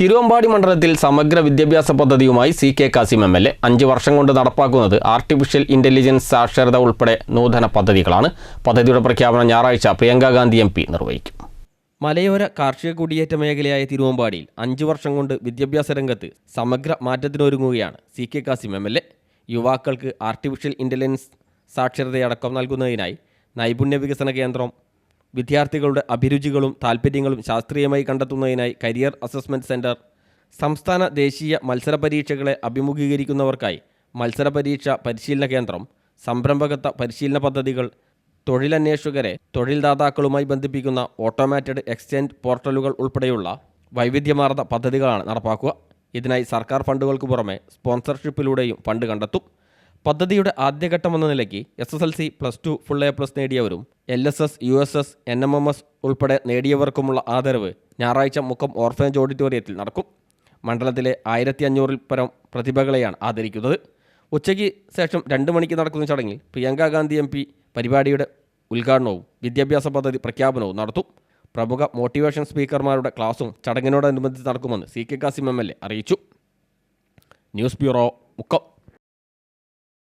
തിരുവമ്പാടി മണ്ഡലത്തിൽ സമഗ്ര വിദ്യാഭ്യാസ പദ്ധതിയുമായി CK കാസിം MLA 5 വർഷം കൊണ്ട് നടപ്പാക്കുന്നത് ആർട്ടിഫിഷ്യൽ ഇന്റലിജൻസ് സാക്ഷരത ഉൾപ്പെടെ നൂതന പദ്ധതികളാണ്. പദ്ധതിയുടെ പ്രഖ്യാപനം ഞായറാഴ്ച പ്രിയങ്ക ഗാന്ധി MP നിർവഹിക്കും. മലയോര കാർഷിക കുടിയേറ്റ മേഖലയായ തിരുവമ്പാടിയിൽ 5 വർഷം കൊണ്ട് വിദ്യാഭ്യാസ രംഗത്ത് സമഗ്ര മാറ്റത്തിനൊരുങ്ങുകയാണ് CK കാസിം MLA. യുവാക്കൾക്ക് ആർട്ടിഫിഷ്യൽ ഇന്റലിജൻസ് സാക്ഷരതയടക്കം നൽകുന്നതിനായി നൈപുണ്യ വികസന കേന്ദ്രം, വിദ്യാർത്ഥികളുടെ അഭിരുചികളും താൽപ്പര്യങ്ങളും ശാസ്ത്രീയമായി കണ്ടെത്തുന്നതിനായി കരിയർ അസസ്മെൻറ്റ് സെൻറ്റർ, സംസ്ഥാന ദേശീയ മത്സര പരീക്ഷകളെ അഭിമുഖീകരിക്കുന്നവർക്കായി മത്സര പരീക്ഷ പരിശീലന കേന്ദ്രം, സംരംഭകത്വ പരിശീലന പദ്ധതികൾ, തൊഴിലന്വേഷകരെ തൊഴിൽദാതാക്കളുമായി ബന്ധിപ്പിക്കുന്ന ഓട്ടോമാറ്റഡ് എക്സ്ചേഞ്ച് പോർട്ടലുകൾ ഉൾപ്പെടെയുള്ള വൈവിധ്യമാർന്ന പദ്ധതികളാണ് നടപ്പാക്കുക. ഇതിനായി സർക്കാർ ഫണ്ടുകൾക്ക് പുറമെ സ്പോൺസർഷിപ്പിലൂടെയും ഫണ്ട് കണ്ടെത്തും. പദ്ധതിയുടെ ആദ്യഘട്ടമെന്ന നിലയ്ക്ക് SSLC, +2 full A+ നേടിയവരും LSS, USS, NMMS ഉൾപ്പെടെ നേടിയവർക്കുമുള്ള ആദരവ് ഞായറാഴ്ച മുക്കം ഓർഫനേജ് ഓഡിറ്റോറിയത്തിൽ നടക്കും. മണ്ഡലത്തിലെ 1500-ൽ പരം പ്രതിഭകളെയാണ് ആദരിക്കുന്നത്. ഉച്ചയ്ക്ക് ശേഷം 2 മണിക്ക് നടക്കുന്ന ചടങ്ങിൽ പ്രിയങ്ക ഗാന്ധി MP പരിപാടിയുടെ ഉദ്ഘാടനവും വിദ്യാഭ്യാസ പദ്ധതി പ്രഖ്യാപനവും നടത്തും. പ്രമുഖ മോട്ടിവേഷൻ സ്പീക്കർമാരുടെ ക്ലാസും ചടങ്ങിനോടനുബന്ധിച്ച് നടക്കുമെന്ന് CK കാസിം MLA അറിയിച്ചു. News bureau, Mukkam.